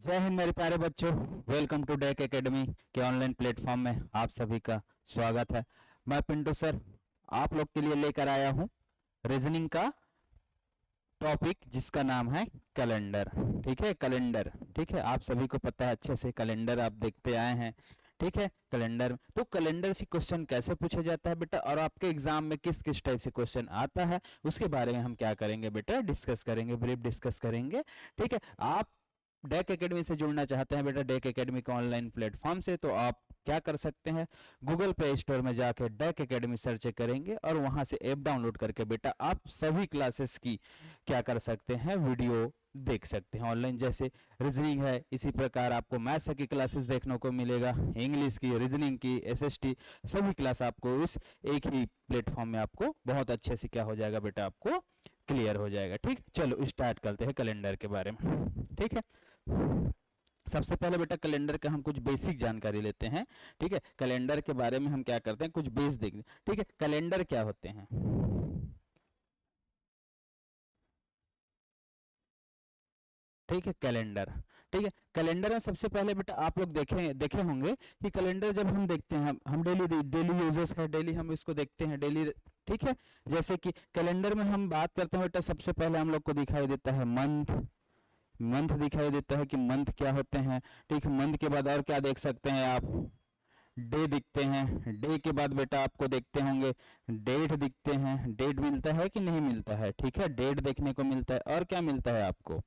जय हिंद मेरे प्यारे बच्चों। वेलकम टू डेक एकेडमी के ऑनलाइन प्लेटफॉर्म में आप सभी का स्वागत है। मैं पिंटू सर आप लोग के लिए लेकर आया हूं रीजनिंग का टॉपिक जिसका नाम है कैलेंडर। ठीक है, कैलेंडर। ठीक है, आप सभी को पता है अच्छे से, कैलेंडर आप देखते आए हैं। ठीक है, कैलेंडर तो कैलेंडर से क्वेश्चन कैसे पूछा जाता है बेटा, और आपके एग्जाम में किस किस टाइप से क्वेश्चन आता है उसके बारे में हम क्या करेंगे बेटा, डिस्कस करेंगे, ब्रीफ डिस्कस करेंगे। ठीक है, आप डेक एकेडमी से जुड़ना चाहते हैं बेटा, डेक एकेडमी का ऑनलाइन प्लेटफॉर्म से, तो आप क्या कर सकते हैं, गूगल प्ले स्टोर में जाकर डेक एकेडमी सर्च करेंगे और वहां से ऐप डाउनलोड करके बेटा आप सभी क्लासेस की क्या कर सकते हैं, वीडियो देख सकते हैं ऑनलाइन। जैसे रीजनिंग है, इसी प्रकार आपको मैथ्स की क्लासेस देखने को मिलेगा, इंग्लिश की, रीजनिंग की, एसएसटी, सभी क्लास आपको इस एक ही प्लेटफॉर्म में आपको बहुत अच्छे से क्या हो जाएगा बेटा, आपको क्लियर हो जाएगा। ठीक, चलो स्टार्ट करते हैं कैलेंडर के बारे में। ठीक है, सबसे पहले बेटा कैलेंडर का हम कुछ बेसिक जानकारी लेते हैं। ठीक है, कैलेंडर के बारे में हम क्या करते हैं, कुछ बेस देखते हैं। ठीक है, कैलेंडर क्या होते हैं। ठीक है, कैलेंडर। ठीक है, कैलेंडर में सबसे पहले बेटा आप लोग देखे होंगे कि कैलेंडर जब हम देखते हैं, हम डेली यूजेस है, डेली हम इसको देखते हैं डेली। ठीक है, जैसे कि कैलेंडर में हम बात करते हैं बेटा, सबसे पहले हम लोग को दिखाई देता है मंथ। मंथ दिखाई देता है कि मंथ क्या होते हैं। ठीक है, मंथ के बाद और क्या देख सकते हैं आप, डे दिखते हैं। डे के बाद बेटा आपको देखते होंगे डेट दिखते हैं। डेट मिलता है कि नहीं मिलता है। ठीक है, डेट देखने को मिलता है। और क्या मिलता है आपको,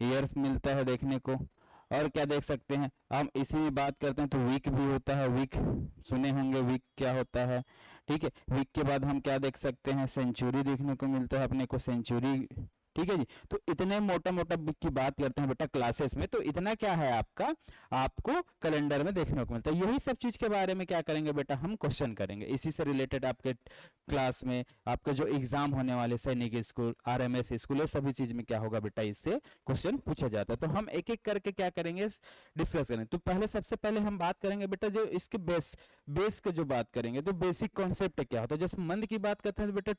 ईयर्स मिलता है देखने को। और क्या देख सकते हैं, हम इसी में बात करते हैं तो वीक भी होता है। वीक सुने होंगे, वीक क्या होता है। ठीक है, वीक के बाद हम क्या देख सकते हैं, सेंचुरी देखने को मिलता है अपने को, सेंचुरी। ठीक है जी, तो इतने मोटा मोटा वीक की बात करते हैं बेटा क्लासेस में, तो इतना क्या है आपका, आपको कैलेंडर में देखने को मिलता है। यही सब चीज के बारे में क्या करेंगे बेटा, हम क्वेश्चन करेंगे इसी से रिलेटेड। आपके क्लास में आपके जो एग्जाम होने वाले सैनिक स्कूल, आरएमएस स्कूल, ये सभी चीज में क्या होगा बेटा, इससे क्वेश्चन पूछा जाता है। तो हम एक एक करके क्या करेंगे, डिस्कस करेंगे। तो पहले सबसे पहले हम बात करेंगे बेटा जो इसके बेस के जो बात करेंगे, तो बेसिक कॉन्सेप्ट क्या होता है। जैसे मंथ की बात करते हैं तो बेटा,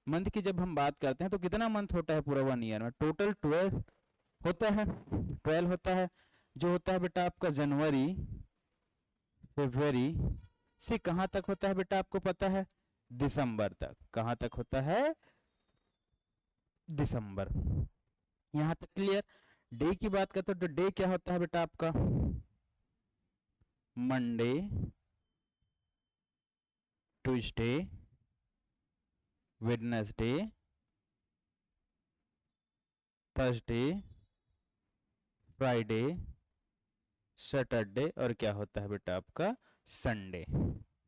मंथ की जब हम बात करते हैं तो कितना मंथ होता है पूरा 1 ईयर में, टोटल 12 होता है। 12 होता है, जो होता है बेटा आपका जनवरी, फरवरी से कहां तक होता है बेटा, आपको पता है, दिसंबर तक। कहां तक होता है, दिसंबर। यहां तक क्लियर। डे की बात करते हो तो डे क्या होता है बेटा आपका, Monday, Tuesday, Wednesday, Thursday, Friday, Saturday, और क्या होता है बेटा आपका, संडे।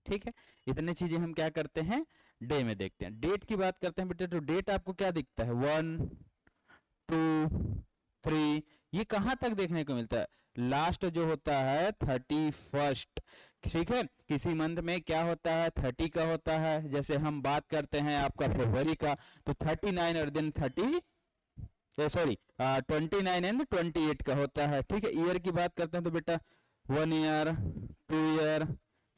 ठीक है, इतने चीजें हम क्या करते हैं, डे में देखते हैं। डेट की बात करते हैं बेटा, तो डेट आपको क्या दिखता है, 1, 2, 3, ये कहां तक देखने को मिलता है, लास्ट जो होता है 31st। ठीक है, किसी मंथ में क्या होता है, 30 का होता है। जैसे हम बात करते हैं आपका फरवरी का, तो 39 और दिन 30, सॉरी 29 एंड 28 का होता है। ठीक है, ईयर की बात करते हैं तो बेटा 1 ईयर, 2 ईयर,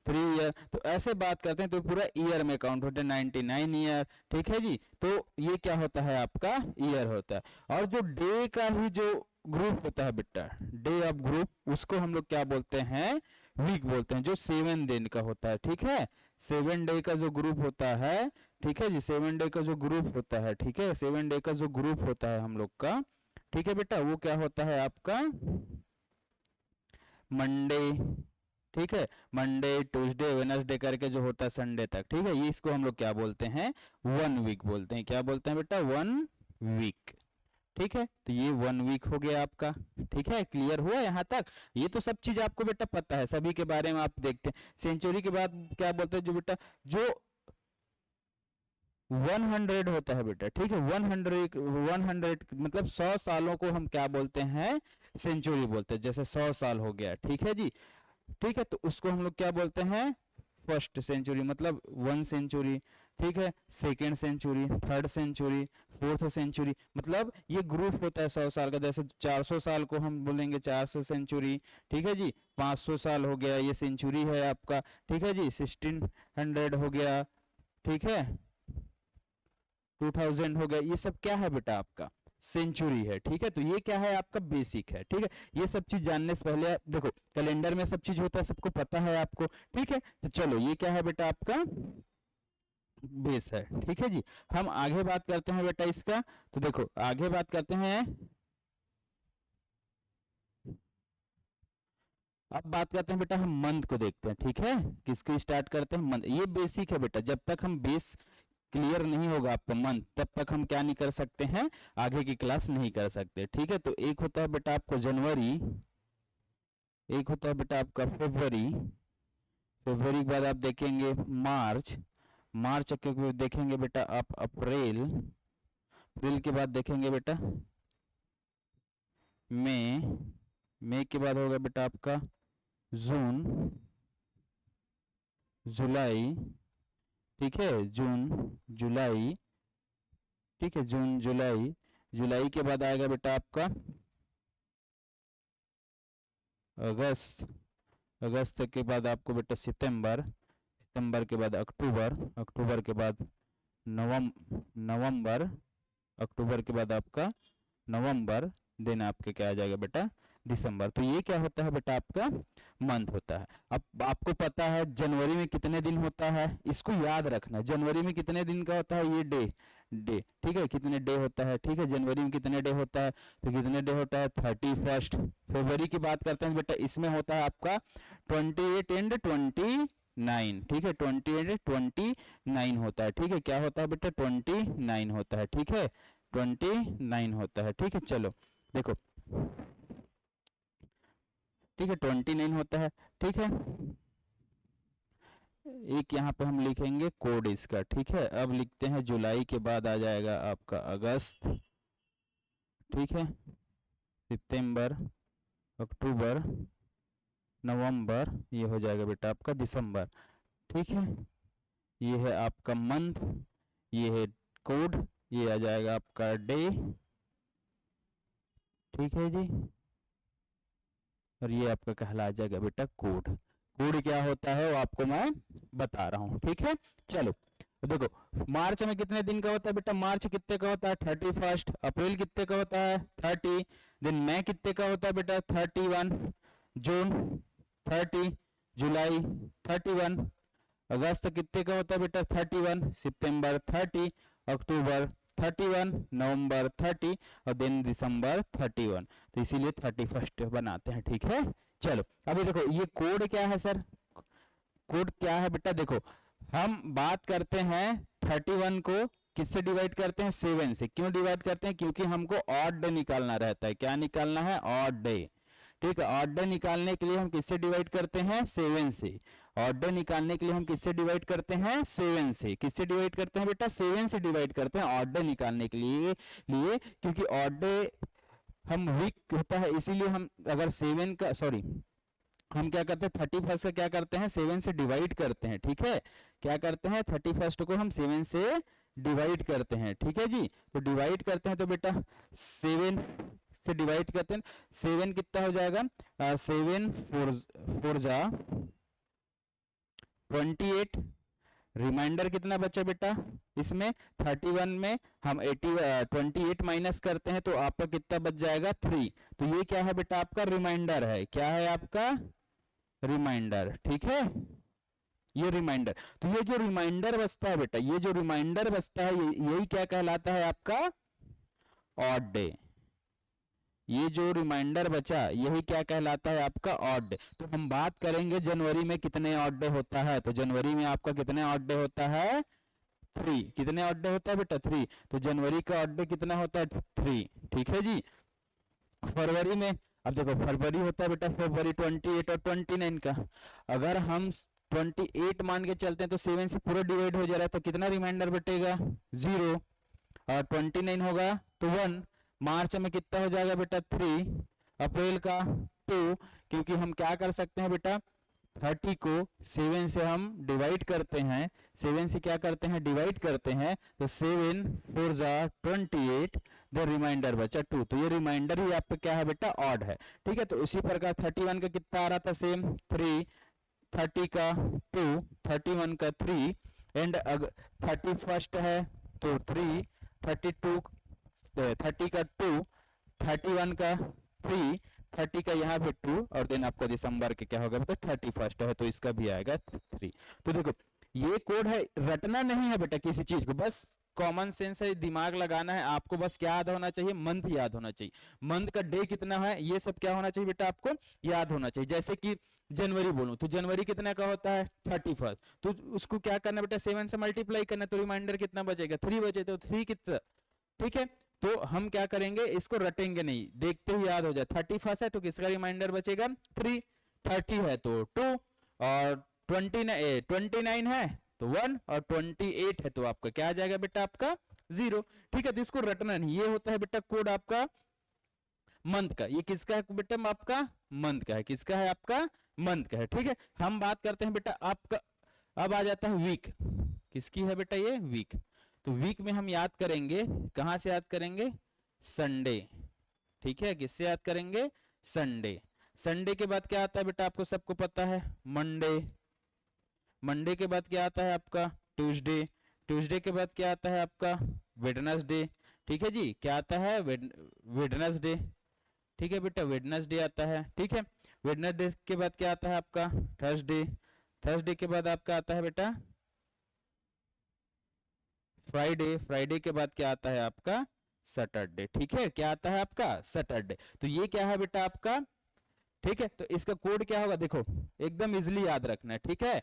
3 ईयर, तो ऐसे बात करते हैं तो पूरा ईयर में काउंट होता है, 99 ईयर। ठीक है जी, तो ये क्या होता है आपका, ईयर होता है। और जो डे का ही जो ग्रुप होता है बेटा, डे ऑफ ग्रुप, उसको हम लोग क्या बोलते हैं, वीक बोलते हैं, जो 7 दिन का होता है। ठीक है, 7 डे का जो ग्रुप होता है, ठीक है जी, 7 डे का जो ग्रुप होता है, ठीक है, 7 डे का जो ग्रुप होता है हम लोग का, ठीक है बेटा, वो क्या होता है आपका, मंडे। ठीक है, मंडे, ट्यूसडे, वेडनेसडे करके जो होता है संडे तक। ठीक है, ये इसको हम लोग क्या बोलते हैं, 1 वीक बोलते हैं। क्या बोलते हैं बेटा, 1 वीक। ठीक है, तो ये 1 वीक हो गया आपका। ठीक है, क्लियर हुआ यहाँ तक। ये तो सब चीज आपको बेटा पता है, सभी के बारे में आप देखते हैं। सेंचुरी के बाद क्या बोलते हैं, जो बेटा जो 100 होता है बेटा, ठीक है, 100 मतलब 100 सालों को हम क्या बोलते हैं, सेंचुरी बोलते हैं। जैसे 100 साल हो गया, ठीक है जी, ठीक है, तो उसको हम लोग क्या बोलते हैं, फर्स्ट सेंचुरी, मतलब 1 सेंचुरी। ठीक है, second century, third century, fourth century, मतलब ये ग्रुप होता है 100 साल का। जैसे 400 साल को हम बोलेंगे 400 सेंचुरी। ठीक है जी, 500 साल हो गया, ये सेंचुरी है आपका। ठीक है जी, 1600 हो गया, ठीक है, 2000 हो गया, ये सब क्या है बेटा आपका, सेंचुरी है। ठीक है, तो ये क्या है आपका बेसिक है। ठीक है, ये सब चीज जानने से पहले देखो कैलेंडर में सब चीज होता है, सबको पता है आपको। ठीक है, तो चलो ये क्या है बेटा आपका बेस है। ठीक है जी, हम आगे बात करते हैं बेटा इसका। तो देखो आगे बात करते हैं, अब बात करते हैं बेटा हम मंथ को देखते हैं। ठीक है, किसको स्टार्ट करते हैं, मंथ। ये बेसिक है बेटा, जब तक हम बेस क्लियर नहीं होगा आपका मंथ, तब तक हम क्या नहीं कर सकते हैं, आगे की क्लास नहीं कर सकते। ठीक है, तो एक होता है बेटा आपको जनवरी, एक होता है बेटा आपका फरवरी, फरवरी के बाद आप देखेंगे मार्च, मार्च के बाद देखेंगे बेटा आप अप्रैल, अप्रैल के बाद देखेंगे बेटा मई, मई के बाद होगा बेटा आपका जून, जुलाई। ठीक है, जून जुलाई, ठीक है जून जुलाई, जुलाई के बाद आएगा बेटा आपका अगस्त, अगस्त के बाद आपको बेटा सितंबर, सितंबर के बाद अक्टूबर, अक्टूबर के बाद नवंबर, अक्टूबर के बाद आपका नवंबर, देन आपके क्या आ जाएगा बेटा दिसंबर। तो ये क्या होता है बेटा आपका मंथ होता है। अब आपको पता है जनवरी में कितने दिन होता है, इसको याद रखना, जनवरी में कितने दिन का होता है, ये डे, डे। ठीक है, कितने डे होता है, ठीक है जनवरी में कितने डे होता है, तो कितने डे होता है 31। फरवरी की बात करते हैं बेटा, इसमें होता है आपका 28 एंड 29। ठीक है, 28 29 होता है। ठीक है, क्या होता है बेटा 29 होता है। ठीक है, 29 होता है। ठीक है, चलो देखो, ठीक है 29 होता है। ठीक है, एक यहाँ पे हम लिखेंगे कोड इसका। ठीक है, अब लिखते हैं जुलाई के बाद आ जाएगा आपका अगस्त, ठीक है सितंबर, अक्टूबर, नवंबर, ये हो जाएगा बेटा आपका दिसंबर। ठीक है, ये है आपका मंथ, ये है कोड, ये आ जाएगा आपका डे। ठीक है जी, और ये आपका कहला जाएगा बेटा कोड। कोड क्या होता है वो आपको मैं बता रहा हूँ। ठीक है, चलो देखो मार्च में कितने दिन का होता है बेटा, मार्च कितने का होता है 31। अप्रैल कितने का होता है 30, दिन मई कितने का होता है बेटा 31, जून 30, जुलाई 31, अगस्त कितने का होता है बेटा 31, सितंबर 30, अक्टूबर 31, नवंबर 30 और दिन दिसंबर 31। तो इसीलिए 31 बनाते हैं। ठीक है, चलो अभी देखो ये कोड क्या है सर, कोड क्या है बेटा, देखो हम बात करते हैं 31 को किससे डिवाइड करते हैं 7 से। क्यों डिवाइड करते हैं, क्योंकि हमको ऑड डे निकालना रहता है। क्या निकालना है, ऑड डे। ठीक है, ऑड डे निकालने के लिए हम किससे डिवाइड करते हैं 7 से। ऑड डे निकालने के लिए हम किससे डिवाइड करते हैं 7 से। किससे डिवाइड करते हैं बेटा 7 से डिवाइड करते हैं ऑड डे निकालने के लिए क्योंकि ऑड डे हम वीक होता है, इसीलिए हम अगर 7 का सॉरी हम क्या करते हैं 31 का क्या करते हैं 7 से डिवाइड करते हैं। ठीक है, क्या करते हैं 31 को हम 7 से डिवाइड करते हैं। ठीक है जी, तो डिवाइड करते हैं तो बेटा 7 से डिवाइड करते हैं, 7 कितना हो जाएगा 7 4 जा 28, रिमाइंडर कितना बचा बेटा इसमें 31 में हम 28 माइनस करते हैं तो आपका कितना बच जाएगा 3। तो ये क्या है बेटा आपका रिमाइंडर है, क्या है आपका रिमाइंडर। ठीक है, ये रिमाइंडर, तो ये जो रिमाइंडर बचता है बेटा, ये जो रिमाइंडर बचता है यही क्या कहलाता है आपका ऑड डे। ये जो रिमाइंडर बचा यही क्या कहलाता है आपका ऑड डे। तो हम बात करेंगे जनवरी में कितने ऑड डे होता है, तो जनवरी में आपका कितने ऑड डे होता है 3। कितने ऑड डे होता है बेटा 3, तो जनवरी का ऑड डे कितना होता है 3। ठीक है जी, फरवरी में अब देखो फरवरी होता है बेटा फरवरी 28 और 29 का, अगर हम 28 मान के चलते हैं तो 7 से पूरा डिवाइड हो जा रहा है, तो कितना रिमाइंडर बटेगा 0, और 29 होगा तो 1। मार्च में कितना हो जाएगा बेटा 3, अप्रैल का 2, क्योंकि हम क्या कर सकते हैं बेटा 30 को 7 से हम डिवाइड करते हैं, 7 से क्या करते हैं डिवाइड करते हैं, तो 7 4 जा 28, द रिमाइंडर बचा 2। तो ये रिमाइंडर ही आपका क्या है बेटा ऑड है। ठीक है, तो उसी प्रकार 31 का कितना आ रहा था सेम 3, 30 का 2, 31 का 3 एंड 31 है तो 3, 32 30 का 2, 31 का 3, 30 का यहाँ पे 2 और देन आपका दिसंबर के क्या होगा बेटा 31 है तो इसका भी आएगा 3। तो देखो ये कोड है, रटना नहीं है बेटा किसी चीज को, बस कॉमन सेंस है, दिमाग लगाना है आपको। बस क्या याद होना चाहिए, मंथ याद होना चाहिए, मंथ का डे कितना है ये सब क्या होना चाहिए बेटा आपको याद होना चाहिए। जैसे कि जनवरी बोलूं तो जनवरी कितना का होता है 31, तो उसको क्या करना बेटा 7 से मल्टीप्लाई करना, तो रिमाइंडर कितना बचेगा 3 बचे, तो 3 कितना, ठीक है। तो हम क्या करेंगे, इसको रटेंगे नहीं, देखते ही याद हो जाए। 31 है तो किसका रिमाइंडर बचेगा 3, 30 है तो 2, और 29 है तो 1, और 28 है तो आपका क्या आ जाएगा बेटा आपका 0, ठीक है। तो इसको रटना नहीं, ये होता है बेटा कोड आपका मंथ का। ये किसका है बेटा आपका मंथ का है, किसका है आपका मंथ का है, ठीक है। हम बात करते हैं बेटा आपका, अब आ जाता है वीक, किसकी है बेटा ये वीक। तो वीक में हम याद करेंगे, कहां से याद करेंगे संडे, ठीक है, किससे याद करेंगे संडे। संडे के बाद क्या आता है बेटा आपको सबको पता है मंडे, मंडे के बाद क्या आता है आपका ट्यूसडे, ट्यूसडे के बाद क्या आता है आपका वेडनेसडे, ठीक है जी, क्या आता है वेडनेसडे, ठीक है बेटा वेडनेसडे आता है, ठीक है। वेडनेसडे के बाद क्या आता है आपका थर्सडे, थर्सडे के बाद आपका आता है बेटा फ्राइडे, फ्राइडे के बाद क्या आता है आपका सैटरडे, ठीक है, क्या आता है आपका सैटरडे। तो ये क्या है बेटा आपका, ठीक है। तो इसका कोड क्या होगा देखो, एकदम इजिली याद रखना है, ठीक है,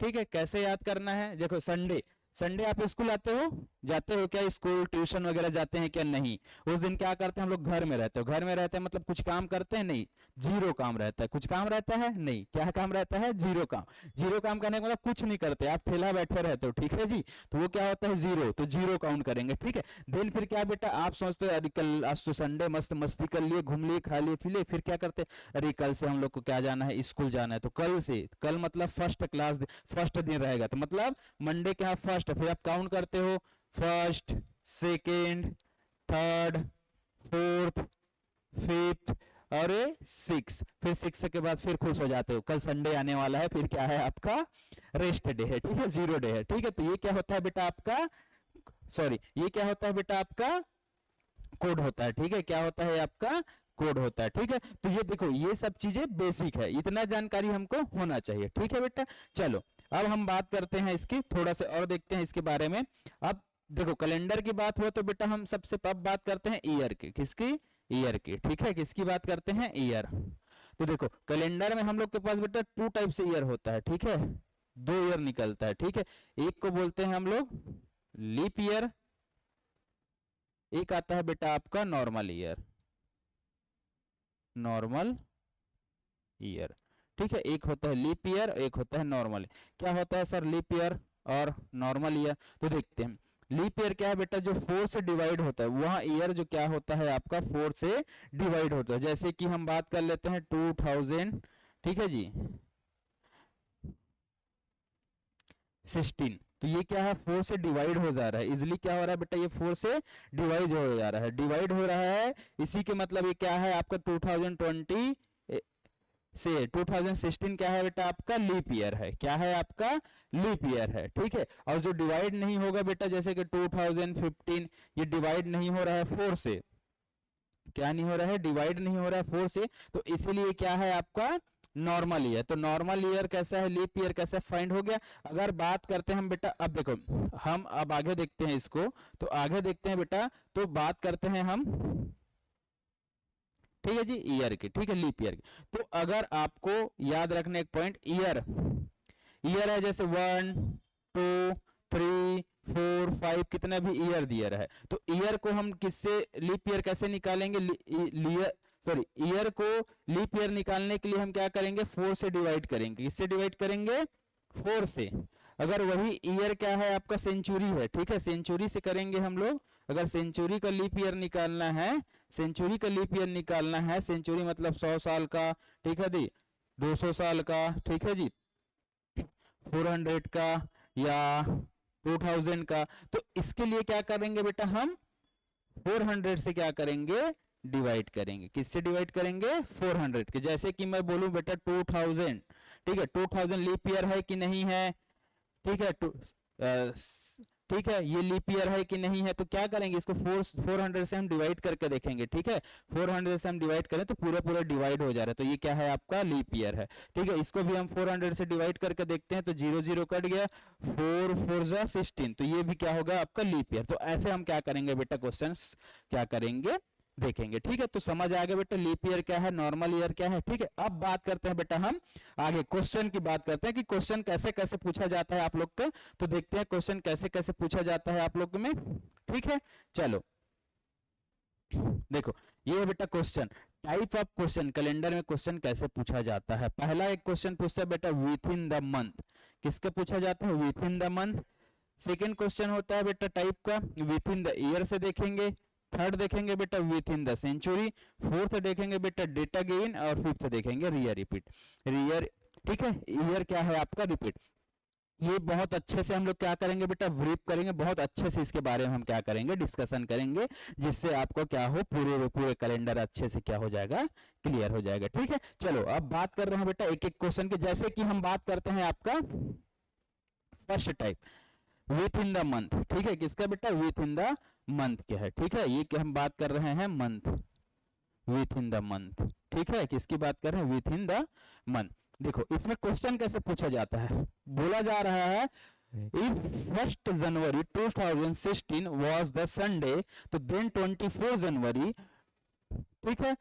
ठीक है। कैसे याद करना है देखो, संडे, संडे आप स्कूल आते हो, जाते हो क्या स्कूल ट्यूशन वगैरह जाते हैं क्या नहीं, उस दिन क्या करते हैं हम लोग घर में रहते हो, घर में रहते हैं मतलब कुछ काम करते हैं नहीं, जीरो काम रहता है, कुछ काम रहता है नहीं, क्या काम रहता है जीरो काम, जीरो काम करने का मतलब कुछ नहीं करते, आप ठेला बैठे रहते हो, ठीक है जी, तो वो क्या होता है जीरो, तो जीरो काउंट करेंगे, ठीक है। देन फिर क्या बेटा आप सोचते हो अरे कल आज तो संडे मस्त मस्ती कर लिए, घूम लिए, खा लिए, पी लिए, फिर क्या करते अरे कल से हम लोग को क्या जाना है स्कूल जाना है, तो कल से, कल मतलब फर्स्ट क्लास फर्स्ट दिन रहेगा, तो मतलब मंडे क्या फर्स्ट, फिर आप काउंट करते हो first, second, third, fourth, fifth और सिक्स, फिर सिक्स के बाद फिर खुश हो जाते हो कल संडे आने वाला है, फिर क्या है आपका रेस्ट डे है, ठीक है, जीरो डे है, ठीक है। तो ये क्या होता है बेटा आपका, सॉरी ये क्या होता है बेटा आपका कोड होता है, ठीक है, क्या होता है आपका कोड होता है, ठीक है। तो ये देखो ये सब चीजें बेसिक है, इतना जानकारी हमको होना चाहिए, ठीक है बेटा। चलो अब हम बात करते हैं इसकी, थोड़ा सा और देखते हैं इसके बारे में। अब देखो कैलेंडर की बात हो तो बेटा हम सबसे अब बात करते हैं ईयर की, किसकी ईयर की, ठीक है, किसकी बात करते हैं ईयर। तो देखो कैलेंडर में हम लोग के पास बेटा 2 टाइप से ईयर होता है, ठीक है, 2 ईयर निकलता है, ठीक है। एक को बोलते हैं हम लोग लीप ईयर, एक आता है बेटा आपका नॉर्मल ईयर, नॉर्मल ईयर, ठीक है, एक होता है लीप ईयर, एक होता है नॉर्मल। क्या होता है सर लीप ईयर और नॉर्मल ईयर, तो देखते हैं। लीप ईयर क्या है बेटा, जो 4 से डिवाइड होता है, वहां ईयर जो क्या होता है आपका 4 से डिवाइड होता है। जैसे कि हम बात कर लेते हैं 2000, ठीक है जी 16, तो ये क्या है 4 से डिवाइड हो जा रहा है, इजिली क्या हो रहा है बेटा ये 4 से डिवाइड हो जा रहा है, डिवाइड हो रहा है, इसी के मतलब ये क्या है आपका 2020 से 2016 क्या है बेटा आपका लीप ईयर है, क्या है आपका लीप ईयर है, ठीक है। और जो डिवाइड नहीं होगा बेटा जैसे कि 2015, ये डिवाइड नहीं हो रहा है 4 से, क्या नहीं हो रहा है डिवाइड नहीं हो रहा है 4 से, तो इसीलिए क्या है आपका नॉर्मल ईयर। तो नॉर्मल ईयर कैसा है, लीप ईयर कैसा फाइंड हो गया। अगर बात करते हैं हम बेटा, अब देखो हम अब आगे देखते हैं इसको, तो आगे देखते हैं बेटा, तो बात करते हैं हम, ठीक है जी ईयर की, ठीक है लीप ईयर की। तो अगर आपको याद रखने एक पॉइंट, ईयर ईयर है जैसे 1 2 3 4 5 कितना भी ईयर दिया है, तो ईयर को हम किससे लीप ईयर कैसे निकालेंगे, सॉरी ईयर को लीप ईयर निकालने के लिए हम क्या करेंगे 4 से डिवाइड करेंगे, किससे डिवाइड करेंगे 4 से। अगर वही ईयर क्या है आपका सेंचुरी है, ठीक है, सेंचुरी से करेंगे हम लोग। अगर सेंचुरी का लीप ईयर निकालना है, सेंचुरी का लीप ईयर निकालना है, सेंचुरी मतलब 100 साल का, ठीक है जी 200 साल का, ठीक है जी 400 का या 2000 का, तो इसके लिए क्या करेंगे बेटा हम 400 से क्या करेंगे डिवाइड करेंगे, किससे डिवाइड करेंगे 400 के। जैसे कि मैं बोलूं बेटा 2000, ठीक है 2000 लीप ईयर है कि नहीं है, ठीक है ठीक है, ये लीप ईयर है कि नहीं है, तो क्या करेंगे, इसको 400 से हम डिवाइड करके देखेंगे। ठीक है, 400 से हम डिवाइड करें तो पूरा पूरा डिवाइड हो जा रहा है, तो ये क्या है, आपका लीप ईयर है। ठीक है, इसको भी हम 400 से डिवाइड करके देखते हैं, तो 0 0 कट गया, 4 4 जा 16, तो ये भी क्या होगा, आपका लीप ईयर। तो ऐसे हम क्या करेंगे बेटा, क्वेश्चन क्या करेंगे, देखेंगे। ठीक है, तो समझ आ गया बेटा लीप ईयर क्या है, नॉर्मल ईयर क्या है। ठीक है, अब बात करते हैं बेटा हम आगे क्वेश्चन की बात करते हैं कि क्वेश्चन कैसे कैसे पूछा जाता है आप लोग का। तो देखते हैं क्वेश्चन कैसे कैसे पूछा जाता है आप लोग में। ठीक है, चलो देखो, ये है बेटा question, type of question, calendar में क्वेश्चन कैसे पूछा जाता है। पहला एक क्वेश्चन पूछता है बेटा विथ इन द मंथ, किसके पूछा जाता है, with in the month. Second question होता है बेटा टाइप का विथ इन द ईयर से देखेंगे। थर्ड देखेंगे बेटा within the century. Fourth देखेंगे बेटा डेट अगेन, और फिफ्थ देखेंगे रियर रिपीट, रियर। ठीक है, ईयर क्या है आपका, रिपीट। ये बहुत अच्छे से हम लोग क्या करेंगे बेटा, ब्रीफ करेंगे, बहुत अच्छे से इसके बारे में हम क्या करेंगे, डिस्कशन करेंगे, जिससे आपको क्या हो, पूरे पूरे कैलेंडर अच्छे से क्या हो जाएगा, क्लियर हो जाएगा। ठीक है, चलो अब बात कर रहे हैं बेटा एक एक क्वेश्चन के, जैसे कि हम बात करते हैं आपका first type with in the month. ठीक है, किसका बेटा, विथ इन द मंथ क्या है। ठीक है, ये क्या हम बात कर रहे हैं, month, with in the month. ठीक है, किसकी बात कर रहे हैं, विथ इन द मंथ। देखो इसमें क्वेश्चन कैसे पूछा जाता है, बोला जा रहा है if 1 January 2016 was the Sunday, तो then 24 जनवरी, ठीक है,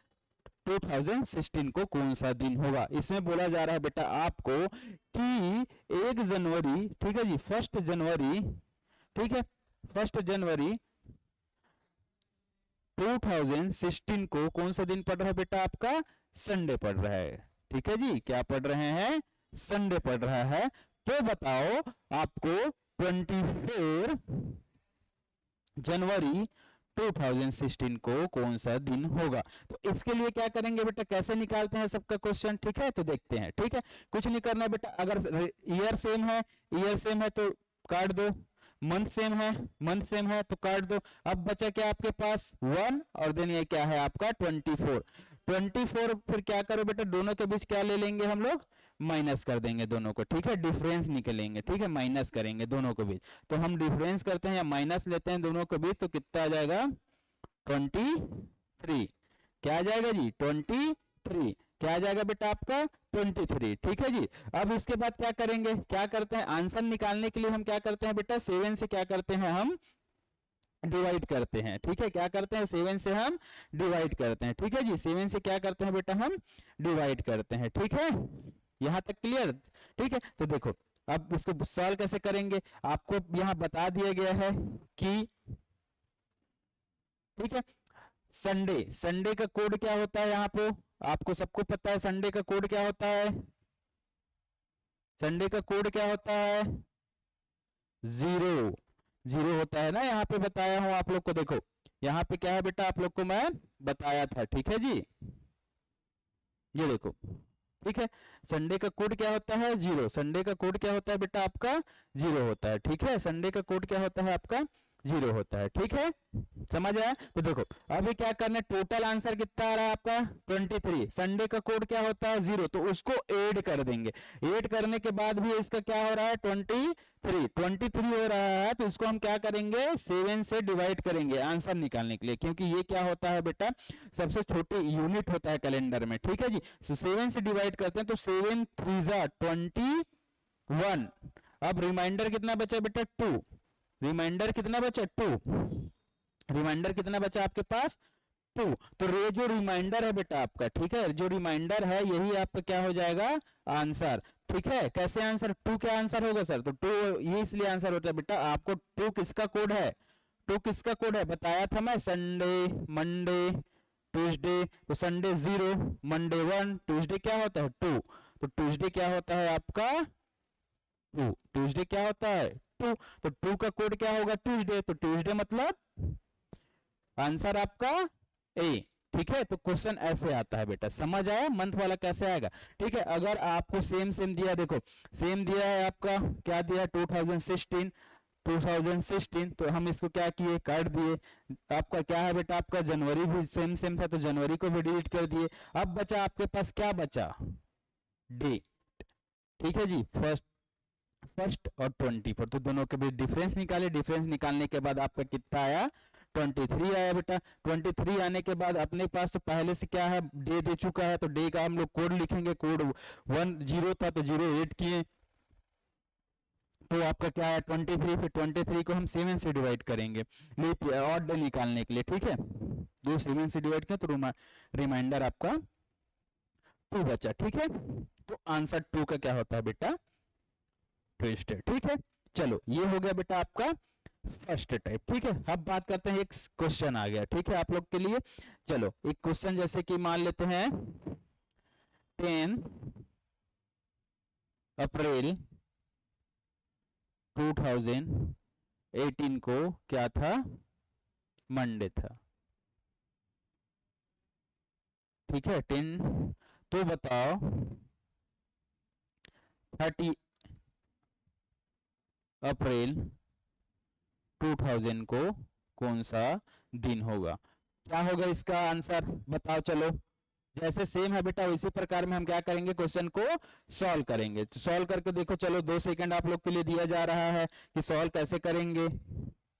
2016 को कौन सा दिन होगा। इसमें बोला जा रहा है बेटा आपको कि 1 जनवरी, ठीक है जी, 1 जनवरी, ठीक है, 1 जनवरी 2016 को कौन सा दिन पड़ रहा है बेटा, आपका संडे पड़ रहा है। ठीक है जी, क्या पढ़ रहे हैं, संडे पढ़ रहा है। तो बताओ आपको 24 जनवरी 2016 को कौन सा दिन होगा। तो इसके लिए क्या करेंगे बेटा, कैसे निकालते हैं सबका क्वेश्चन। ठीक है, तो देखते हैं। ठीक है, कुछ नहीं करना बेटा, अगर ईयर सेम है, ईयर सेम है तो काट दो, मंथ सेम है, मंथ सेम है तो काट दो। अब बचा क्या आपके पास 1, और देन ये क्या है आपका 24, 24 फिर क्या करो बेटा, दोनों के बीच क्या ले लेंगे हम लोग, माइनस कर देंगे दोनों को। ठीक है, डिफरेंस निकलेंगे। ठीक है, माइनस करेंगे दोनों के बीच, तो हम डिफरेंस करते हैं या माइनस लेते हैं दोनों के बीच, तो कितना आ जाएगा 23। क्या आ जाएगा जी, 23। क्या आ जाएगा बेटा आपका 23। ठीक है जी, अब इसके बाद क्या करेंगे, क्या करते हैं, आंसर निकालने के लिए हम क्या करते हैं बेटा, 7 से क्या करते हैं, हम डिवाइड करते हैं। ठीक है, क्या करते हैं, 7 से हम डिवाइड करते हैं। ठीक है जी, 7 से क्या करते हैं बेटा, हम डिवाइड करते हैं। ठीक है, यहां तक क्लियर। ठीक है, तो देखो अब इसको सॉल्व कैसे करेंगे, आपको यहां बता दिया गया है कि, ठीक है, संडे, संडे का कोड क्या होता है, यहाँ पे आपको सबको पता है संडे का कोड क्या होता है, संडे का कोड क्या होता है, 0 0 होता है ना, यहाँ पे बताया हूं आप लोग को। देखो यहाँ पे क्या है बेटा, आप लोग को मैं बताया था। ठीक है जी, ये देखो, ठीक है, संडे का कोड क्या होता है, 0, संडे का कोड क्या होता है बेटा आपका, 0 होता है। ठीक है, संडे का कोड क्या होता है आपका, 0 होता है। ठीक है, समझ आया। तो देखो अभी क्या करना है, टोटल आंसर कितना आ रहा है आपका 23, संडे का कोड क्या होता है 0, तो उसको ऐड कर देंगे। ऐड करने के बाद भी इसका क्या हो रहा है 23 हो रहा है, तो इसको हम क्या करेंगे 7 से डिवाइड करेंगे आंसर निकालने के लिए, क्योंकि ये क्या होता है बेटा सबसे छोटी यूनिट होता है कैलेंडर में। ठीक है जी, तो 7 से डिवाइड करते हैं, तो 7 3 जा 21। अब रिमाइंडर कितना बचा बेटा 2, रिमाइंडर कितना बचा 2, रिमाइंडर कितना बचा आपके पास 2। तो ये जो रिमाइंडर है बेटा आपका, ठीक है, जो रिमाइंडर है यही आपका क्या हो जाएगा आंसर। ठीक है, कैसे आंसर, 2 क्या आंसर होगा सर, तो 2 ये इसलिए आंसर होता है बेटा, आपको 2 किसका कोड है, 2 किसका कोड है बताया था मैं, संडे, मंडे, ट्यूसडे, तो संडे 0, मंडे 1, ट्यूसडे क्या होता है 2, तो ट्यूसडे क्या होता है आपका 2, ट्यूसडे क्या होता है 2, तो 2 का कोड क्या होगा ट्यूसडे, तो ट्यूसडे मतलब आंसर आपका ए। ठीक है, तो क्वेश्चन ऐसे आता है बेटा, समझ आया मंथ वाला कैसे आएगा। ठीक है, अगर आपको सेम सेम दिया, देखो सेम दिया है आपका, क्या दिया 2016, तो हम इसको क्या किए काट दिए। आपका क्या है बेटा, आपका जनवरी भी सेम सेम था, तो जनवरी को भी डिलीट कर दिए। अब बचा आपके पास क्या बचा, डेट। ठीक है जी, फर्स्ट फर्स्ट और 24, तो दोनों के बीच डिफरेंस निकाले, डिफरेंस निकालने के बाद आपका कितना आया, 23 आया बेटा। 23 आने के बाद अपने पास तो पहले से क्या है, डे दे चुका है, तो डे का हम लोग कोड लिखेंगे, कोड 10 था तो 08 किए, तो आपका क्या है 23, फिर 23 को हम 7 से डिवाइड करेंगे लीप ऑड डे निकालने के लिए, ठीक है। दो 7 से डिवाइड किया तो रिमाइंडर आपका 2 बचा, ठीक है। तो आंसर 2 का क्या होता है बेटा, ट्विस्ट है, ठीक है। चलो ये हो गया बेटा आपका फर्स्ट टाइप, ठीक है। अब बात करते हैं, एक क्वेश्चन आ गया, ठीक है, आप लोग के लिए। चलो एक क्वेश्चन जैसे कि मान लेते हैं 10 अप्रैल 2018 को क्या था, मंडे था, ठीक है। 10, तो बताओ 30 अप्रैल 2000 को कौन सा दिन होगा, क्या होगा इसका आंसर बताओ। चलो जैसे सेम है बेटा उसी प्रकार में हम क्या करेंगे, क्वेश्चन को सॉल्व करेंगे। तो सॉल्व करके देखो, चलो 2 सेकंड आप लोग के लिए दिया जा रहा है कि सॉल्व कैसे करेंगे,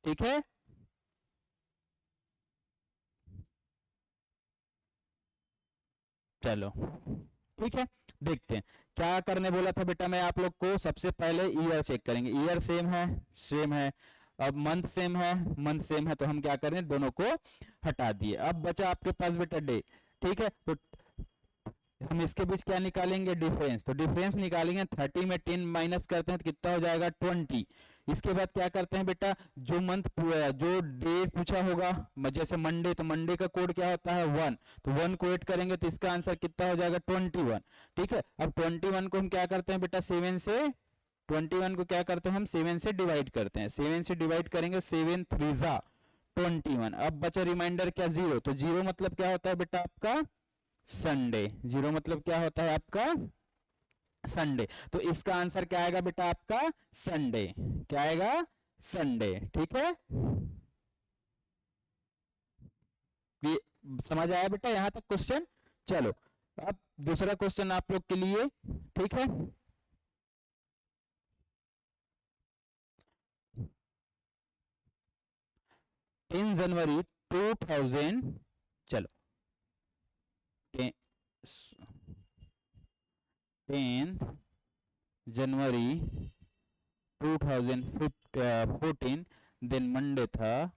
ठीक है। चलो ठीक है, देखते हैं क्या करने बोला था बेटा मैं आप लोग को। सबसे पहले ईयर चेक करेंगे, ईयर सेम है, सेम है। अब मंथ सेम है, मंथ सेम है, तो हम क्या करें, दोनों को हटा दिए। अब बचा आपके पास बेटा डे, ठीक है। तो हम इसके बीच क्या निकालेंगे, डिफरेंस। तो डिफरेंस निकालेंगे, 30 में 10 माइनस करते हैं तो कितना हो जाएगा 20। इसके बाद क्या करते हैं बेटा, जो मंथ जो डे पूछा होगा, जैसे मंडे, तो मंडे का कोड क्या होता है 1, तो 1 को ऐड करेंगे तो इसका आंसर कितना हो जाएगा 21, ठीक है। अब 21 को हम क्या करते हैं बेटा 7 से, 21 को क्या करते हैं हम 7 से डिवाइड करते हैं, 7 से डिवाइड करेंगे, 7 3 जा 21। अब बचा रिमाइंडर क्या 0, तो 0 मतलब क्या होता है बेटा आपका संडे, 0 मतलब क्या होता है आपका संडे। तो इसका आंसर क्या आएगा बेटा आपका संडे, क्या आएगा संडे, ठीक है। ये समझ आया बेटा यहां तक क्वेश्चन। चलो अब दूसरा क्वेश्चन आप लोग के लिए, ठीक है। इन जनवरी 2000, चलो 10 जनवरी 2014 दिन मंडे था,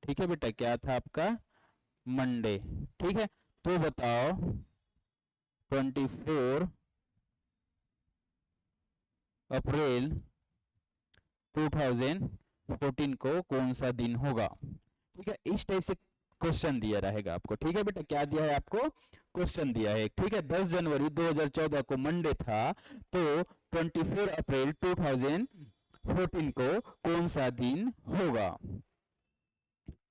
ठीक है बेटा, क्या था आपका मंडे, ठीक है। तो बताओ 24 अप्रैल 2014 को कौन सा दिन होगा, ठीक है। इस टाइप से क्वेश्चन दिया रहेगा आपको, ठीक है बेटा। क्या दिया है आपको, क्वेश्चन दिया है, ठीक है। 10 जनवरी 2014 को मंडे था, तो 24 अप्रैल 2014 को कौन सा दिन होगा,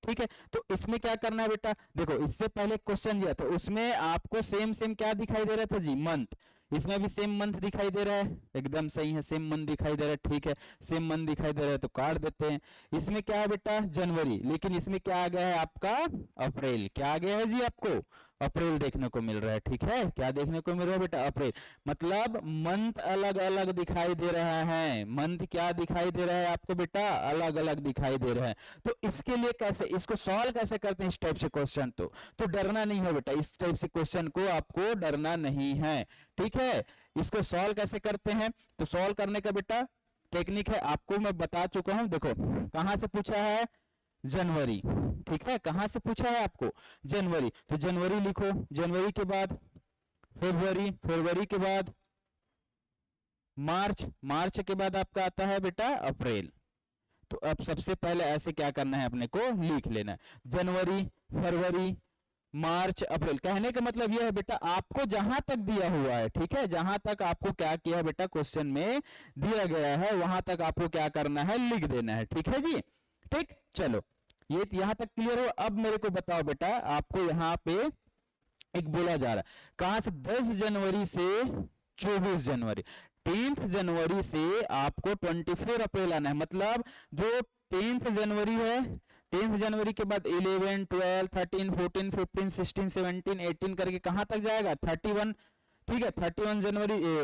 ठीक है। तो इसमें क्या करना है बेटा, देखो इससे पहले क्वेश्चन दिया था उसमें आपको सेम सेम क्या दिखाई दे रहा था जी, मंथ। इसमें भी सेम मंथ दिखाई दे रहा है, एकदम सही है, सेम मंथ दिखाई दे रहा है, ठीक है। सेम मंथ दिखाई दे रहा है तो काट देते हैं। इसमें क्या है बेटा जनवरी, लेकिन इसमें क्या आ गया है आपका अप्रैल, क्या आ गया है जी आपको अप्रैल देखने को मिल रहा है, ठीक है। क्या देखने को मिल रहा है बेटा अप्रैल, मतलब मंथ अलग अलग दिखाई दे रहा है, मंथ क्या दिखाई दे रहा है आपको बेटा अलग अलग दिखाई दे रहा है। तो इसके लिए कैसे, इसको सॉल्व कैसे करते हैं इस टाइप से क्वेश्चन, तो डरना नहीं है बेटा, इस टाइप से क्वेश्चन को आपको डरना नहीं है, ठीक है। इसको सॉल्व कैसे करते हैं, तो सॉल्व करने का बेटा टेक्निक है, आपको मैं बता चुका हूं। देखो कहां से पूछा है, जनवरी, ठीक है, कहां से पूछा है आपको जनवरी, तो जनवरी लिखो, जनवरी के बाद फरवरी, फरवरी के बाद मार्च, मार्च के बाद आपका आता है बेटा अप्रैल। तो अब सबसे पहले ऐसे क्या करना है अपने को लिख लेना है, जनवरी फरवरी मार्च अप्रैल। कहने का मतलब यह है बेटा आपको जहां तक दिया हुआ है, ठीक है, जहां तक आपको क्या किया है बेटा क्वेश्चन में दिया गया है वहां तक आपको क्या करना है लिख देना है, ठीक है जी, ठीक। चलो ये यहां तक क्लियर हो। अब मेरे को बताओ बेटा, आपको यहाँ पे एक बोला जा रहा है कहां से, 10 जनवरी से 24 जनवरी, 10th जनवरी से आपको 24 अप्रैल आना है, मतलब जो 10th जनवरी है, 10th जनवरी के बाद 11 12 13 14 15 16 17 18 करके कहां तक जाएगा 31, ठीक है, 31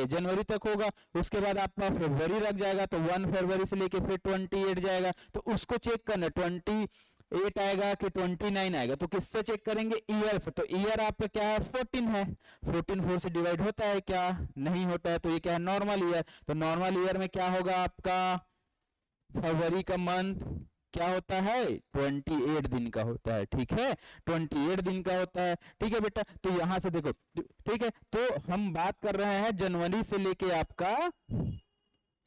जनवरी तक होगा। उसके बाद आपका फरवरी लग जाएगा, तो 1 फरवरी से लेके फिर 28 जाएगा, तो उसको चेक करना 28 आएगा कि 29 आएगा, तो किससे चेक करेंगे? ईयर से। तो ईयर आपका क्या है? 14 है। 14 4 से डिवाइड होता है क्या? नहीं होता है। तो ये क्या है? Normal year. तो नॉर्मल ईयर में क्या होगा आपका? फरवरी का मंथ क्या होता है? 28 दिन का होता है। ठीक है, 28 दिन का होता है। ठीक है बेटा, तो यहां से देखो, ठीक है, तो हम बात कर रहे हैं जनवरी से लेके आपका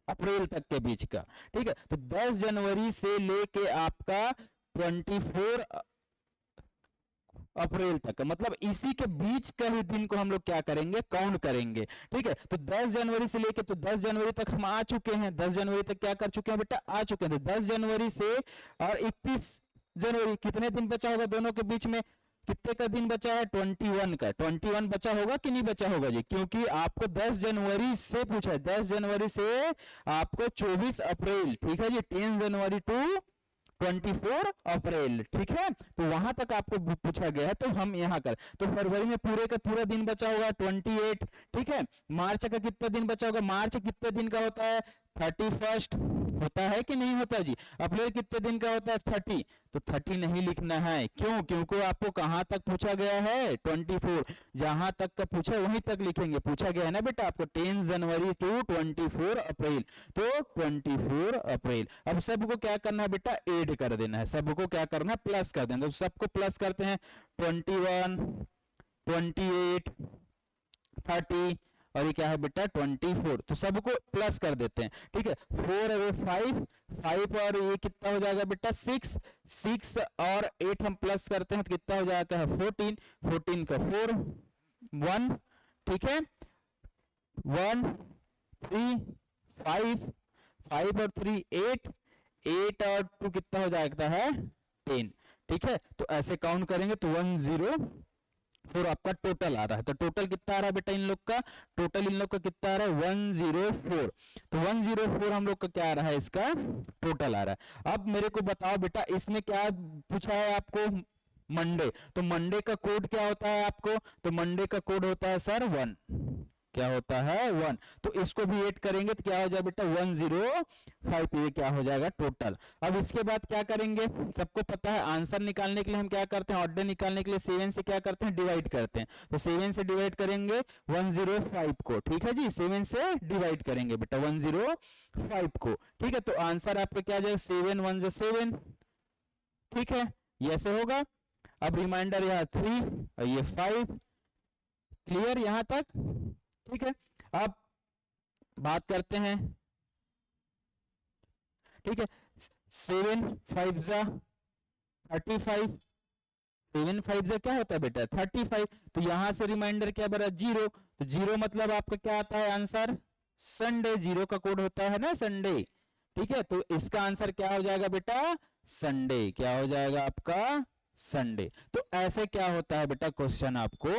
अप्रैल तक के बीच का। ठीक है, तो 10 जनवरी से लेके आपका 24 अप्रैल तक, मतलब इसी के बीच का ही दिन को हम लोग क्या करेंगे? काउंट करेंगे। ठीक है, तो 10 जनवरी से लेके, तो 10 जनवरी तक हम आ चुके हैं। 10 जनवरी तक क्या कर चुके हैं बेटा? आ चुके हैं। तो 10 जनवरी से और 31 जनवरी कितने दिन बचा होगा दोनों के बीच में? कितने का दिन बचा है? 21 का। 21 बचा होगा कि नहीं बचा होगा जी? क्योंकि आपको 10 जनवरी से पूछा है, 10 जनवरी से आपको 24 अप्रैल, ठीक है जी, 10 जनवरी टू 24 अप्रैल। ठीक है, तो वहां तक आपको पूछा गया है, तो हम यहाँ कर, तो फरवरी में पूरे का पूरा दिन बचा होगा 28। ठीक है, मार्च का कितना दिन बचा होगा? मार्च कितने दिन का होता है? 31 होता है कि नहीं होता जी? अप्रैल कितने दिन का होता है? 30। तो 30 नहीं लिखना है। क्यों? क्योंकि आपको कहां तक पूछा गया है? 24। जहां तक का पूछा वहीं तक लिखेंगे। पूछा गया है ना बेटा आपको 10 जनवरी टू 24 अप्रैल, तो 24 अप्रैल। अब सबको क्या करना है बेटा? ऐड कर देना है। सबको क्या करना है? प्लस कर देना। तो सबको प्लस करते हैं, 21, 28, 30 और ये क्या है बेटा? 24। तो सबको प्लस कर देते हैं। ठीक है, 4 और 5, 5 और ये कितना हो जाएगा बेटा? 6, 6 और 8 हम प्लस करते हैं तो कितना हो जाएगा? 14, 14 का 4, 1, ठीक है, 1, 3, 5, 5 और 3 8, 8 और 2 कितना हो जाएगा है? 10। ठीक है, तो ऐसे काउंट करेंगे तो 104 आपका टोटल आ रहा है। तो टोटल कितना आ रहा है बेटा इन लोग का? टोटल इन लोग का कितना आ रहा है? 104। तो 104 हम लोग का क्या आ रहा है? इसका टोटल आ रहा है। अब मेरे को बताओ बेटा, इसमें क्या पूछा है आपको? मंडे। तो मंडे का कोड क्या होता है आपको? तो मंडे का कोड होता है सर 1। क्या होता है? 1। तो इसको भी ऐड करेंगे तो क्या हो जाएगा बेटा? 105। ये क्या हो जाएगा? टोटल। अब इसके बाद क्या करेंगे? सबको पता है आंसर निकालने के लिए हम क्या करते हैं? ऑर्डर निकालने के लिए 7 से क्या करते हैं? डिवाइड करते हैं। तो 7 से डिवाइड करेंगे 105 को। ठीक है जी, 7 से डिवाइड करेंगे बेटा 105 को। ठीक है, तो आंसर आपका क्या जाएगा? 7 1 जा 7। ठीक है, ये ऐसे होगा। अब रिमाइंडर यहाँ 3 और ये 5। क्लियर यहां तक? ठीक है, अब बात करते हैं। ठीक है, 7 5 जा 35, 7 5 जा क्या होता है बेटा? 35। तो यहां से रिमाइंडर क्या बना? 0। तो 0 मतलब आपका क्या आता है आंसर? संडे। 0 का कोड होता है ना संडे। ठीक है, तो इसका आंसर क्या हो जाएगा बेटा? संडे। क्या हो जाएगा आपका? संडे। तो ऐसे क्या होता है बेटा? क्वेश्चन आपको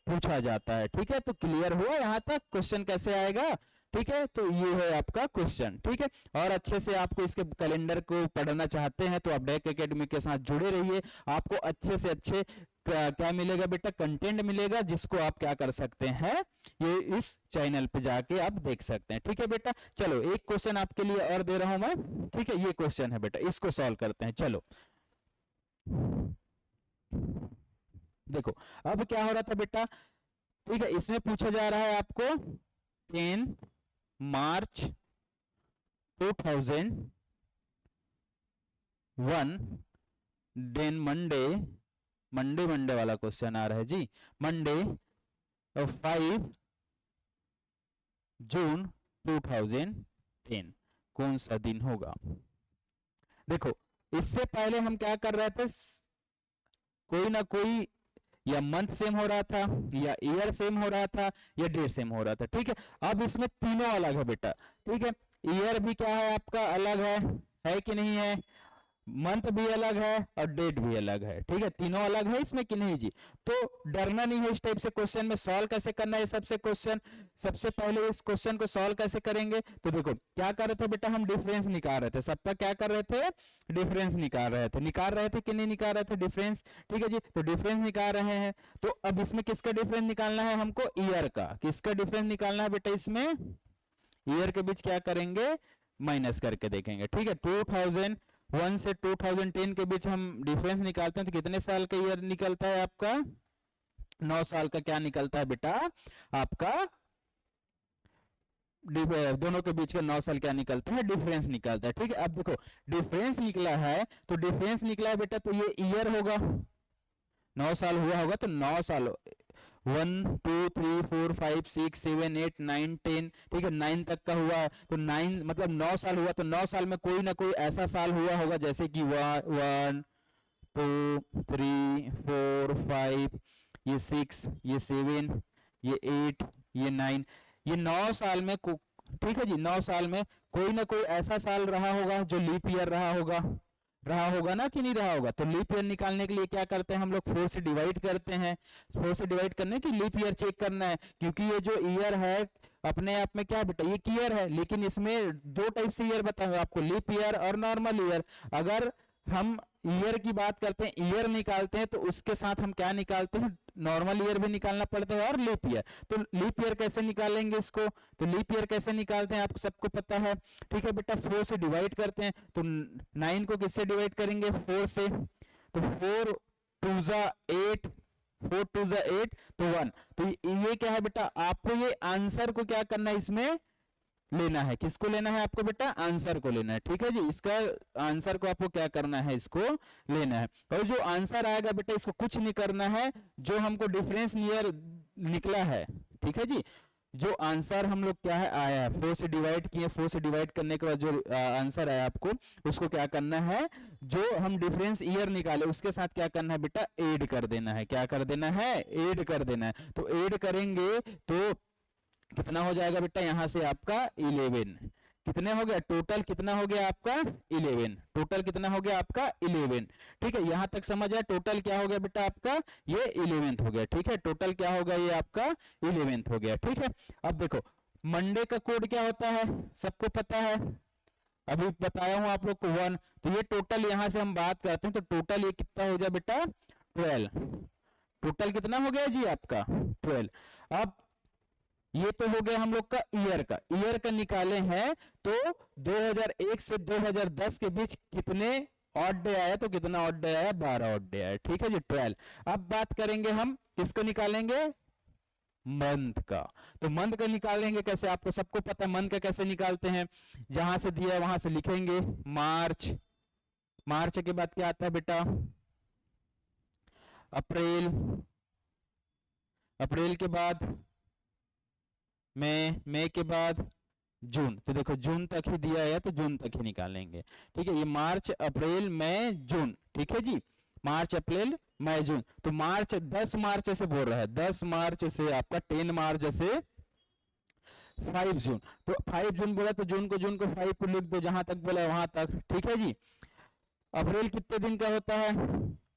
पूछा जाता है। ठीक है, तो क्लियर हुआ यहां तक? क्वेश्चन कैसे आएगा? ठीक है, तो ये है आपका क्वेश्चन। ठीक है, और अच्छे से आपको इसके कैलेंडर को पढ़ना चाहते हैं तो आप डेक एकेडमी के साथ जुड़े रहिए। आपको अच्छे से अच्छे क्या मिलेगा बेटा? कंटेंट मिलेगा, जिसको आप क्या कर सकते हैं? ये इस चैनल पे जाके आप देख सकते हैं। ठीक है बेटा, चलो एक क्वेश्चन आपके लिए और दे रहा हूं मैं। ठीक है, ये क्वेश्चन है बेटा, इसको सॉल्व करते हैं। चलो देखो, अब क्या हो रहा था बेटा? ठीक है, इसमें पूछा जा रहा है आपको 10 मार्च 2001 देन मंडे, मंडे वाला क्वेश्चन आ रहा है जी। मंडे 5 जून 2010 कौन सा दिन होगा? देखो, इससे पहले हम क्या कर रहे थे? कोई ना कोई या मंथ सेम हो रहा था, या ईयर सेम हो रहा था, या डेट सेम हो रहा था। ठीक है, अब इसमें तीनों अलग है बेटा। ठीक है, ईयर भी क्या है आपका? अलग है कि नहीं है? मंथ भी अलग है और डेट भी अलग है, ठीक है, तीनों अलग है इसमें कि नहीं जी। तो डरना नहीं है इस टाइप से क्वेश्चन में। सॉल्व कैसे करना है सबसे क्वेश्चन, सबसे पहले इस क्वेश्चन को सॉल्व कैसे करेंगे, तो देखो क्या कर रहे थे बेटा, हम डिफरेंस निकाल रहे थे, सबका क्या कर रहे थे, डिफरेंस निकाल रहे थे कि नहीं निकाल रहे थे डिफरेंस, ठीक है जी। तो डिफरेंस निकाल रहे हैं, तो अब इसमें किसका डिफरेंस निकालना है हमको, ईयर का। किसका डिफरेंस निकालना है बेटा, इसमें ईयर के बीच क्या करेंगे, माइनस करके देखेंगे, ठीक है। 2001 से 2010 के बीच हम डिफरेंस निकालते हैं तो कितने साल का ईयर निकलता है आपका, 9 साल का क्या निकलता है बेटा आपका, दोनों के बीच का 9 साल क्या निकलता है, डिफरेंस निकलता है, ठीक है। अब देखो डिफरेंस निकला है, तो डिफरेंस निकला है बेटा, तो ये ईयर होगा, 9 साल हुआ होगा तो 9 साल, 1 2 3 4 5 6 7 8 9 10, ठीक है, 9 तक का हुआ तो 9 मतलब 9 साल हुआ, तो 9 साल में कोई ना कोई ऐसा साल हुआ होगा जैसे कि 1 2 3 4 5, ये 6, ये 7, ये 8, ये 9, ये 9 साल में ठीक है जी, 9 साल में कोई ना कोई ऐसा साल रहा होगा जो लीप ईयर रहा होगा ना कि नहीं रहा होगा। तो लीप ईयर निकालने के लिए क्या करते हैं हम लोग, 4 से डिवाइड करते हैं। 4 से डिवाइड करने की लीप ईयर चेक करना है, क्योंकि ये जो ईयर है अपने आप में क्या बेटा, ये ईयर है, लेकिन इसमें दो टाइप से ईयर बताऊंगा आपको, लीप ईयर और नॉर्मल ईयर। अगर हम ईयर की बात करते हैं, ईयर निकालते हैं, तो उसके साथ हम क्या निकालते हैं, नॉर्मल ईयर भी निकालना पड़ता है और लीप ईयर। तो लीप ईयर कैसे निकालेंगे इसको, तो लीप ईयर कैसे निकालते हैं आपको सबको पता है, ठीक है बेटा। 4 से डिवाइड करते हैं, तो 9 को किससे डिवाइड करेंगे, 4 से, तो 4 2 जा 8, 4 2 जा 8, तो 1। तो ये क्या है बेटा, आपको ये आंसर को क्या करना है, इसमें लेना है, किसको लेना है आपको बेटा, आंसर को लेना है, ठीक है जी। इसका आंसर को आपको क्या करना है, इसको लेना है, और जो आंसर आएगा बेटा इसको कुछ नहीं करना है, जो हमको डिफरेंस नियर निकला है, ठीक है जी। जो आंसर हम लोग क्या है आया, 4 से डिवाइड किए, 4 से डिवाइड करने के बाद जो आंसर आया आपको, उसको क्या करना है, जो हम डिफरेंस ईयर निकाले उसके साथ क्या करना है बेटा, ऐड कर देना है। क्या कर देना है, ऐड कर देना है। तो ऐड करेंगे तो कितना हो जाएगा बेटा, यहां से आपका 11, कितने हो गया टोटल, कितना हो गया आपका 11, टोटल कितना हो गया आपका 11, ठीक है। यहां तक समझ आया, टोटल क्या हो गया बेटा आपका, ये 11th हो गया, ठीक है। टोटल क्या होगा, ये आपका 11th हो गया, ठीक है। अब देखो मंडे का कोड क्या होता है, सबको पता है, अभी बताया हूं आप लोग को 1। तो ये टोटल यहां से हम बात करते हैं, तो टोटल ये कितना हो जाए बेटा 12, टोटल कितना हो गया जी आपका 12। अब ये तो हो गया हम लोग का ईयर का निकाले हैं, तो 2001 से 2010 के बीच कितने ऑड डे आया, तो कितना ऑड डे आया, 12 ऑड डे आया, ठीक है जी 12। अब बात करेंगे हम किसको निकालेंगे, मंथ का। तो मंथ का निकालेंगे कैसे, आपको सबको पता है मंथ का कैसे निकालते हैं, जहां से दिया वहां से लिखेंगे मार्च, मार्च के बाद क्या आता है बेटा, अप्रैल, अप्रैल के बाद मई के बाद जून। तो देखो जून तक ही दिया है तो जून तक ही निकालेंगे, ठीक है। ये मार्च अप्रैल मई जून, ठीक है जी, मार्च अप्रैल मई जून। तो मार्च 10 मार्च से बोल रहा है, 10 मार्च से आपका 10 मार्च से 5 जून। तो 5 जून बोला तो जून को 5 को लिख दो, जहां तक बोला वहां तक, ठीक है जी। अप्रैल कितने दिन का होता है,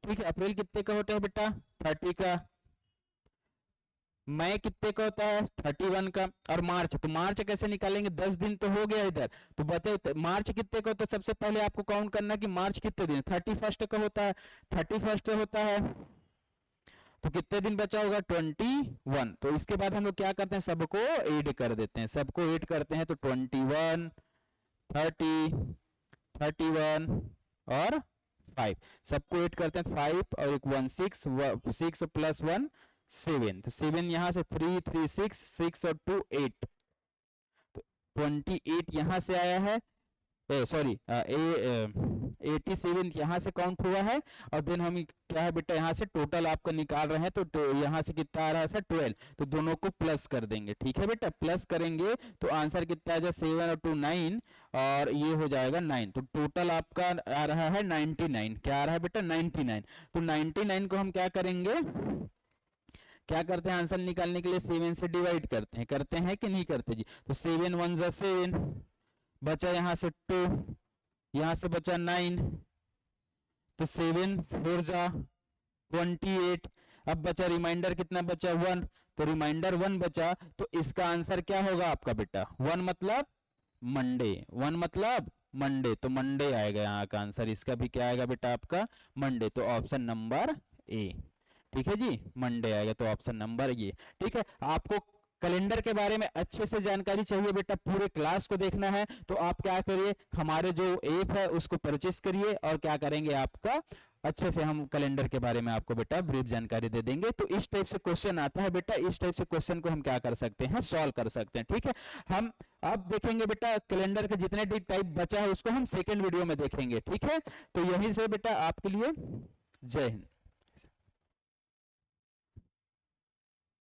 ठीक है, अप्रैल कितने का होता है बेटा 30 का, मई कितने का होता है 31 का, और मार्च, तो मार्च कैसे निकालेंगे, 10 दिन तो हो गया इधर, तो बचे मार्च कितने का होता है, सबसे पहले आपको काउंट करना है कि मार्च कितने दिन, 31 का होता है, 31 होता है, तो कितने दिन बचा होगा 21। तो इसके बाद हम लोग क्या करते हैं, सबको ऐड कर देते हैं, सबको ऐड करते हैं, तो 21 30 31 और 5, सबको ऐड करते हैं, 5 और एक 1 6 प्लस 1 7, तो 7 यहां से 3 3 6 और 2 8, तो 28 यहां से आया है, सॉरी 87 यहां से काउंट हुआ है, और देन हम क्या है बेटा यहाँ से टोटल आपका निकाल रहे हैं, तो यहाँ से कितना आ रहा है सर 12, तो दोनों को प्लस कर देंगे, ठीक है बेटा, प्लस करेंगे तो आंसर कितना आ जाए 7 और 2 9, और ये हो जाएगा 9, तो टोटल आपका आ रहा है 99, क्या आ रहा है बेटा 99। तो 99 को हम क्या करेंगे, क्या करते हैं आंसर निकालने के लिए 7 से डिवाइड करते हैं कि नहीं करते जी। तो 7 1 जा 7, बचा यहाँ से 2, यहाँ से बचा 9, तो 7 4 जा 28। अब बचा रिमाइंडर, कितना बचा 1, तो रिमाइंडर 1 बचा, तो इसका आंसर क्या होगा आपका बेटा, 1 मतलब मंडे, 1 मतलब मंडे, तो मंडे आएगा यहाँ का आंसर, इसका भी क्या आएगा बेटा आपका मंडे, तो ऑप्शन नंबर ए। ठीक है जी, मंडे आएगा, तो ऑप्शन नंबर ये। ठीक है, आपको कैलेंडर के बारे में अच्छे से जानकारी चाहिए बेटा, पूरे क्लास को देखना है, तो आप क्या करिए, हमारे जो ऐप है उसको परचेस करिए, और क्या करेंगे आपका अच्छे से हम कैलेंडर के बारे में आपको बेटा ब्रीफ जानकारी दे देंगे। तो इस टाइप से क्वेश्चन आता है बेटा, इस टाइप से क्वेश्चन को हम क्या कर सकते हैं, सॉल्व कर सकते हैं। ठीक है, हम अब देखेंगे बेटा कैलेंडर के जितने टाइप बचा है उसको हम सेकेंड वीडियो में देखेंगे। ठीक है, तो यही से बेटा आपके लिए जय हिंद।